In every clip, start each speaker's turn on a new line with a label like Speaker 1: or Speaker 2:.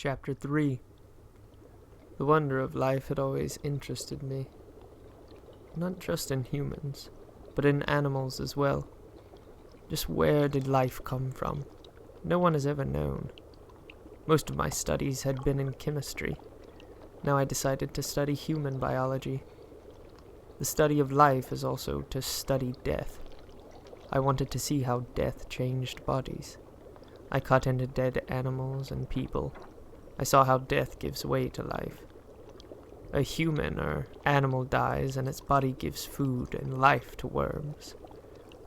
Speaker 1: Chapter 3. The wonder of life had always interested me. Not just in humans, but in animals as well. Just where did life come from? No one has ever known. Most of my studies had been in chemistry. Now I decided to study human biology. The study of life is also to study death. I wanted to see how death changed bodies. I cut into dead animals and people. I saw how death gives way to life. A human or animal dies and its body gives food and life to worms.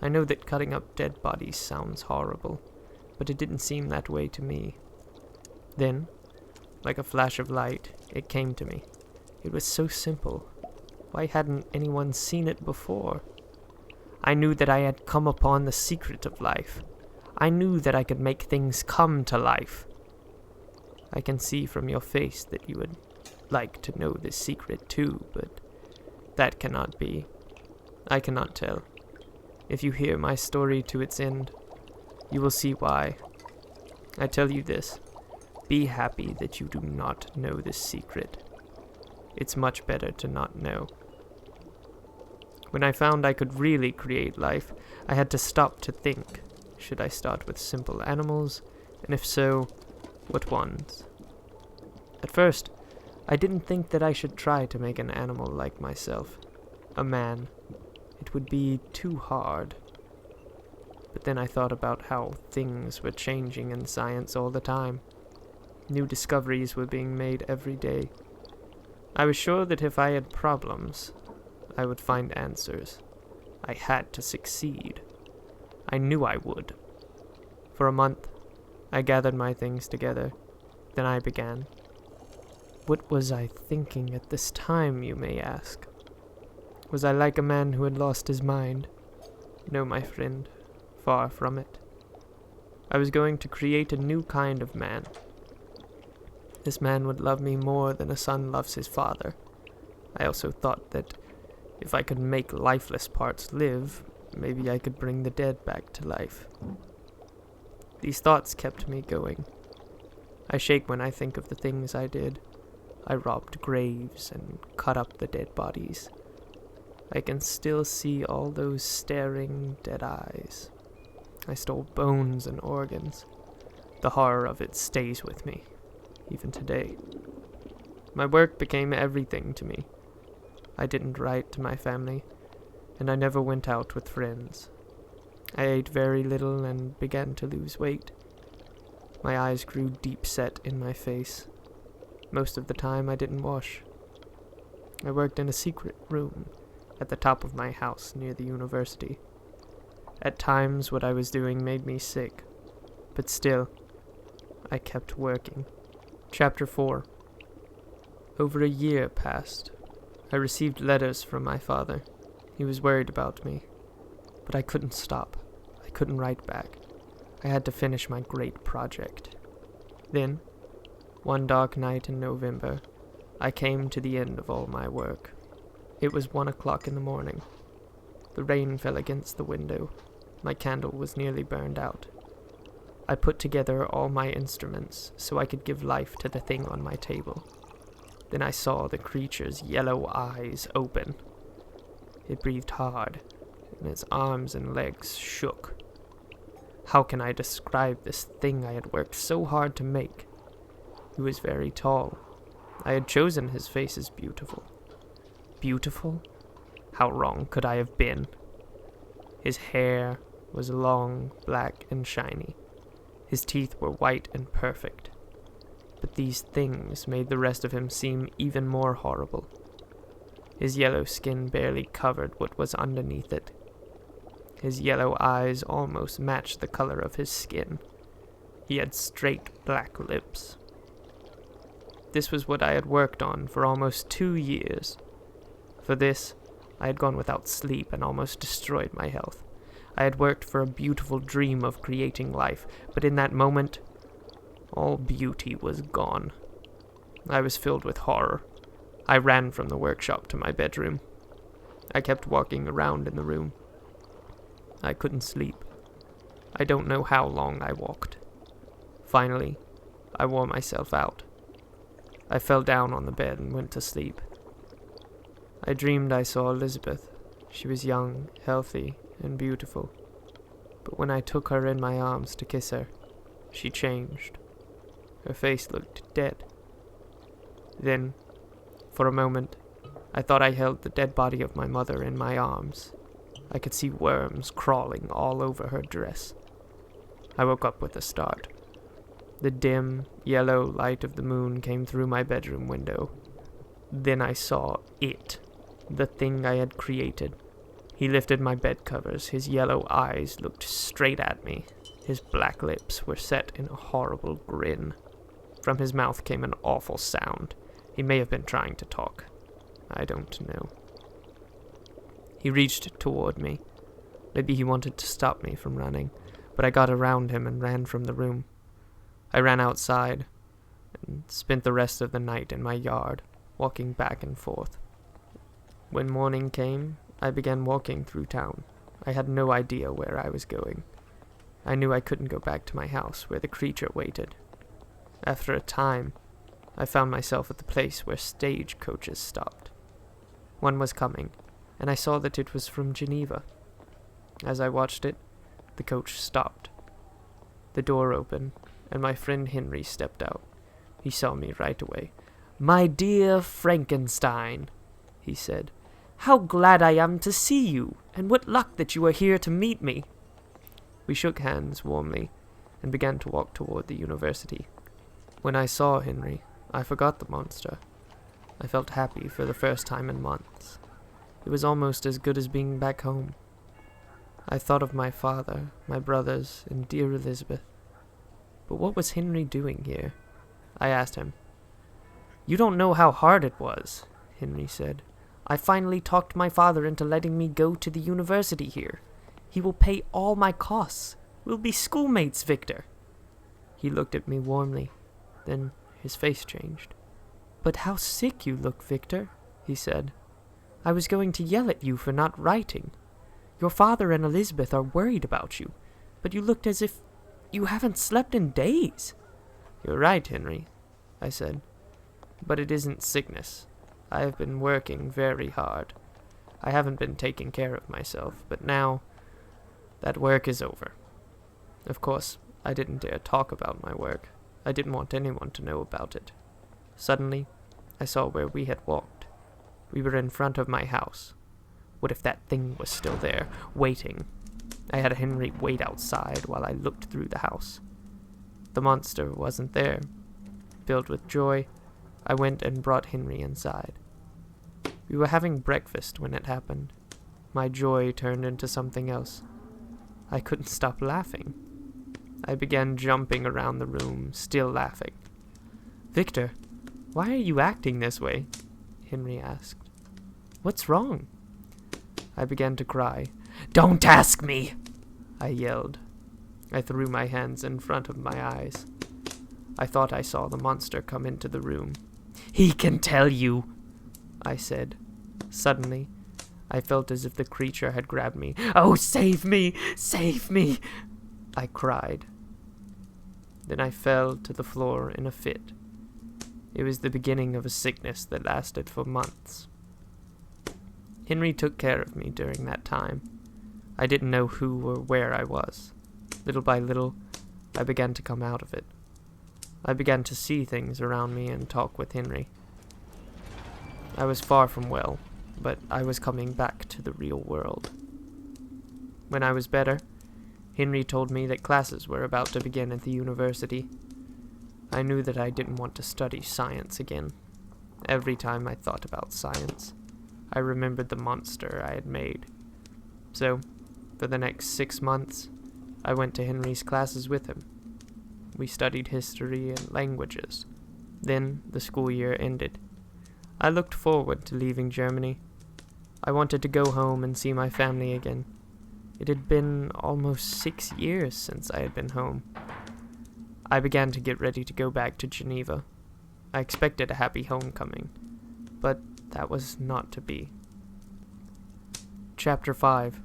Speaker 1: I know that cutting up dead bodies sounds horrible, but it didn't seem that way to me. Then, like a flash of light, it came to me. It was so simple. Why hadn't anyone seen it before? I knew that I had come upon the secret of life. I knew that I could make things come to life. I can see from your face that you would like to know this secret too, but that cannot be. I cannot tell. If you hear my story to its end, you will see why. I tell you this, be happy that you do not know this secret. It's much better to not know. When I found I could really create life, I had to stop to think. Should I start with simple animals? And if so, what ones? At first, I didn't think that I should try to make an animal like myself. A man. It would be too hard. But then I thought about how things were changing in science all the time. New discoveries were being made every day. I was sure that if I had problems, I would find answers. I had to succeed. I knew I would. For a month, I gathered my things together. Then I began. What was I thinking at this time, you may ask? Was I like a man who had lost his mind? No, my friend, far from it. I was going to create a new kind of man. This man would love me more than a son loves his father. I also thought that if I could make lifeless parts live, maybe I could bring the dead back to life. These thoughts kept me going. I shake when I think of the things I did. I robbed graves and cut up the dead bodies. I can still see all those staring dead eyes. I stole bones and organs. The horror of it stays with me, even today. My work became everything to me. I didn't write to my family, and I never went out with friends. I ate very little and began to lose weight. My eyes grew deep set in my face. Most of the time I didn't wash. I worked in a secret room at the top of my house near the university. At times what I was doing made me sick, but still, I kept working. Chapter 4. Over a year passed. I received letters from my father. He was worried about me, but I couldn't stop. I couldn't write back. I had to finish my great project. Then, one dark night in November, I came to the end of all my work. It was 1 o'clock in the morning. The rain fell against the window. My candle was nearly burned out. I put together all my instruments so I could give life to the thing on my table. Then I saw the creature's yellow eyes open. It breathed hard, and its arms and legs shook. How can I describe this thing I had worked so hard to make? He was very tall. I had chosen his face as beautiful. Beautiful? How wrong could I have been? His hair was long, black, and shiny. His teeth were white and perfect. But these things made the rest of him seem even more horrible. His yellow skin barely covered what was underneath it. His yellow eyes almost matched the color of his skin. He had straight black lips. This was what I had worked on for almost 2 years. For this, I had gone without sleep and almost destroyed my health. I had worked for a beautiful dream of creating life, but in that moment, all beauty was gone. I was filled with horror. I ran from the workshop to my bedroom. I kept walking around in the room. I couldn't sleep. I don't know how long I walked. Finally, I wore myself out. I fell down on the bed and went to sleep. I dreamed I saw Elizabeth. She was young, healthy, and beautiful. But when I took her in my arms to kiss her, she changed. Her face looked dead. Then, for a moment, I thought I held the dead body of my mother in my arms. I could see worms crawling all over her dress. I woke up with a start. The dim, yellow light of the moon came through my bedroom window. Then I saw it, the thing I had created. He lifted my bed covers. His yellow eyes looked straight at me. His black lips were set in a horrible grin. From his mouth came an awful sound. He may have been trying to talk. I don't know. He reached toward me. Maybe he wanted to stop me from running, but I got around him and ran from the room. I ran outside and spent the rest of the night in my yard, walking back and forth. When morning came, I began walking through town. I had no idea where I was going. I knew I couldn't go back to my house where the creature waited. After a time, I found myself at the place where stagecoaches stopped. One was coming, and I saw that it was from Geneva. As I watched it, the coach stopped. The door opened, and my friend Henry stepped out. He saw me right away. "My dear Frankenstein," he said, "how glad I am to see you, and what luck that you are here to meet me." We shook hands warmly and began to walk toward the university. When I saw Henry, I forgot the monster. I felt happy for the first time in months. It was almost as good as being back home. I thought of my father, my brothers, and dear Elizabeth. But what was Henry doing here? I asked him. "You don't know how hard it was," Henry said. "I finally talked my father into letting me go to the university here. He will pay all my costs. We'll be schoolmates, Victor." He looked at me warmly. Then his face changed. "But how sick you look, Victor," he said. "I was going to yell at you for not writing. Your father and Elizabeth are worried about you, but you looked as if you haven't slept in days." "You're right, Henry," I said. "But it isn't sickness. I have been working very hard. I haven't been taking care of myself, but now that work is over." Of course, I didn't dare talk about my work. I didn't want anyone to know about it. Suddenly, I saw where we had walked. We were in front of my house. What if that thing was still there, waiting? I had Henry wait outside while I looked through the house. The monster wasn't there. Filled with joy, I went and brought Henry inside. We were having breakfast when it happened. My joy turned into something else. I couldn't stop laughing. I began jumping around the room, still laughing. "Victor, why are you acting this way?" Henry asked. "What's wrong?" I began to cry. "Don't ask me!" I yelled. I threw my hands in front of my eyes. I thought I saw the monster come into the room. "He can tell you," I said. Suddenly, I felt as if the creature had grabbed me. "Oh, save me! Save me!" I cried. Then I fell to the floor in a fit. It was the beginning of a sickness that lasted for months. Henry took care of me during that time. I didn't know who or where I was. Little by little, I began to come out of it. I began to see things around me and talk with Henry. I was far from well, but I was coming back to the real world. When I was better, Henry told me that classes were about to begin at the university. I knew that I didn't want to study science again. Every time I thought about science, I remembered the monster I had made. So, for the next 6 months, I went to Henry's classes with him. We studied history and languages. Then the school year ended. I looked forward to leaving Germany. I wanted to go home and see my family again. It had been almost 6 years since I had been home. I began to get ready to go back to Geneva. I expected a happy homecoming, but that was not to be. Chapter 5.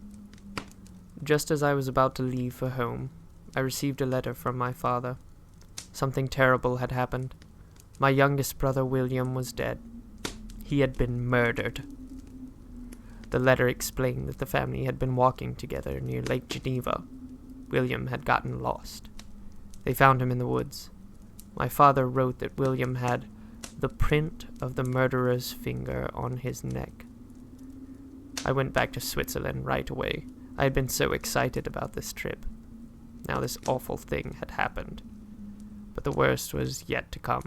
Speaker 1: Just as I was about to leave for home, I received a letter from my father. Something terrible had happened. My youngest brother William was dead. He had been murdered. The letter explained that the family had been walking together near Lake Geneva. William had gotten lost. They found him in the woods. My father wrote that William had the print of the murderer's finger on his neck. I went back to Switzerland right away. I had been so excited about this trip. Now this awful thing had happened. But the worst was yet to come.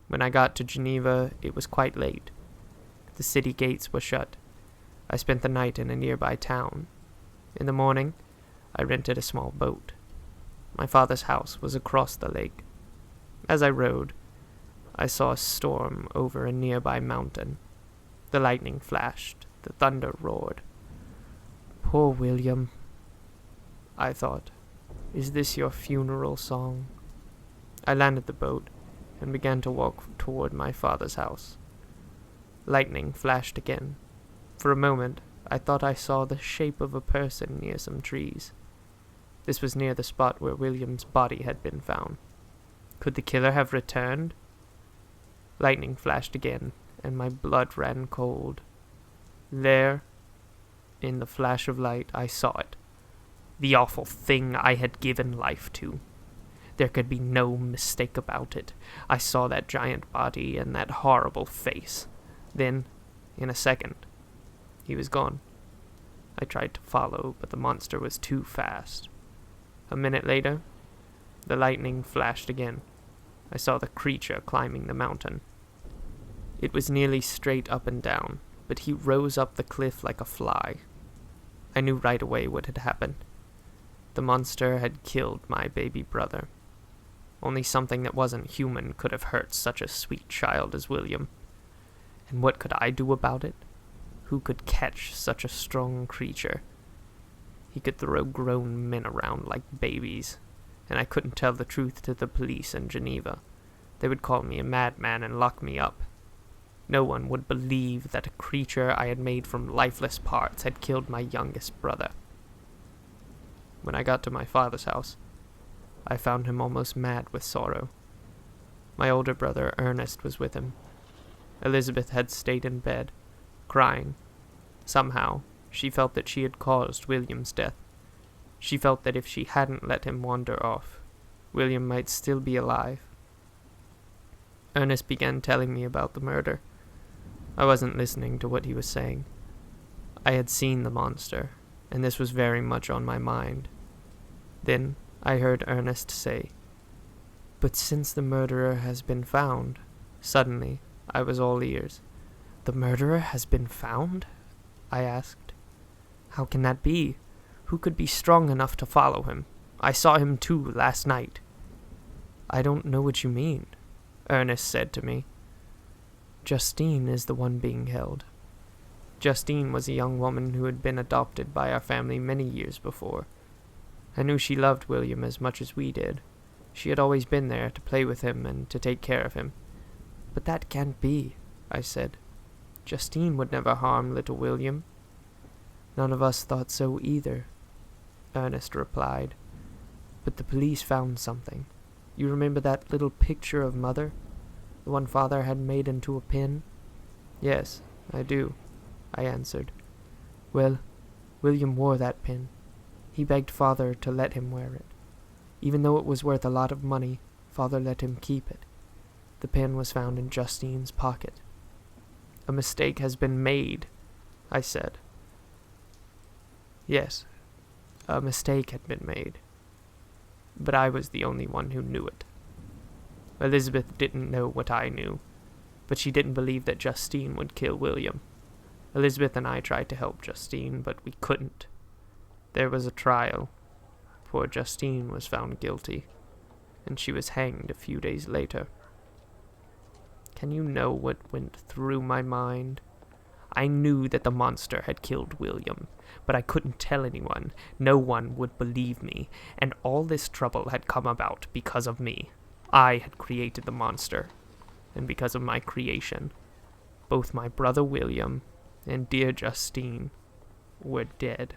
Speaker 1: When I got to Geneva, it was quite late. The city gates were shut. I spent the night in a nearby town. In the morning, I rented a small boat. My father's house was across the lake. As I rowed, I saw a storm over a nearby mountain. The lightning flashed, the thunder roared. Poor William, I thought. Is this your funeral song? I landed the boat and began to walk toward my father's house. Lightning flashed again. For a moment, I thought I saw the shape of a person near some trees. This was near the spot where William's body had been found. Could the killer have returned? Lightning flashed again, and my blood ran cold. There, in the flash of light, I saw it. The awful thing I had given life to. There could be no mistake about it. I saw that giant body and that horrible face. Then, in a second, he was gone. I tried to follow, but the monster was too fast. A minute later, the lightning flashed again. I saw the creature climbing the mountain. It was nearly straight up and down, but he rose up the cliff like a fly. I knew right away what had happened. The monster had killed my baby brother. Only something that wasn't human could have hurt such a sweet child as William. And what could I do about it? Who could catch such a strong creature? He could throw grown men around like babies, and I couldn't tell the truth to the police in Geneva. They would call me a madman and lock me up. No one would believe that a creature I had made from lifeless parts had killed my youngest brother. When I got to my father's house, I found him almost mad with sorrow. My older brother, Ernest, was with him. Elizabeth had stayed in bed, crying. Somehow, she felt that she had caused William's death. She felt that if she hadn't let him wander off, William might still be alive. Ernest began telling me about the murder. I wasn't listening to what he was saying. I had seen the monster, and this was very much on my mind. Then I heard Ernest say, "But since the murderer has been found..." Suddenly, I was all ears. "The murderer has been found?" I asked. "How can that be? Who could be strong enough to follow him? I saw him too last night." "I don't know what you mean," Ernest said to me. "Justine is the one being held." Justine was a young woman who had been adopted by our family many years before. I knew she loved William as much as we did. She had always been there to play with him and to take care of him. "But that can't be," I said. "Justine would never harm little William." "None of us thought so either," Ernest replied. "But the police found something. You remember that little picture of Mother? The one Father had made into a pin?" "Yes, I do," I answered. "Well, William wore that pin. He begged Father to let him wear it. Even though it was worth a lot of money, Father let him keep it. The pin was found in Justine's pocket." "A mistake has been made," I said. Yes, a mistake had been made. But I was the only one who knew it. Elizabeth didn't know what I knew, but she didn't believe that Justine would kill William. Elizabeth and I tried to help Justine, but we couldn't. There was a trial. Poor Justine was found guilty, and she was hanged a few days later. Can you know what went through my mind? I knew that the monster had killed William, but I couldn't tell anyone. No one would believe me, and all this trouble had come about because of me. I had created the monster, and because of my creation, both my brother William and dear Justine were dead.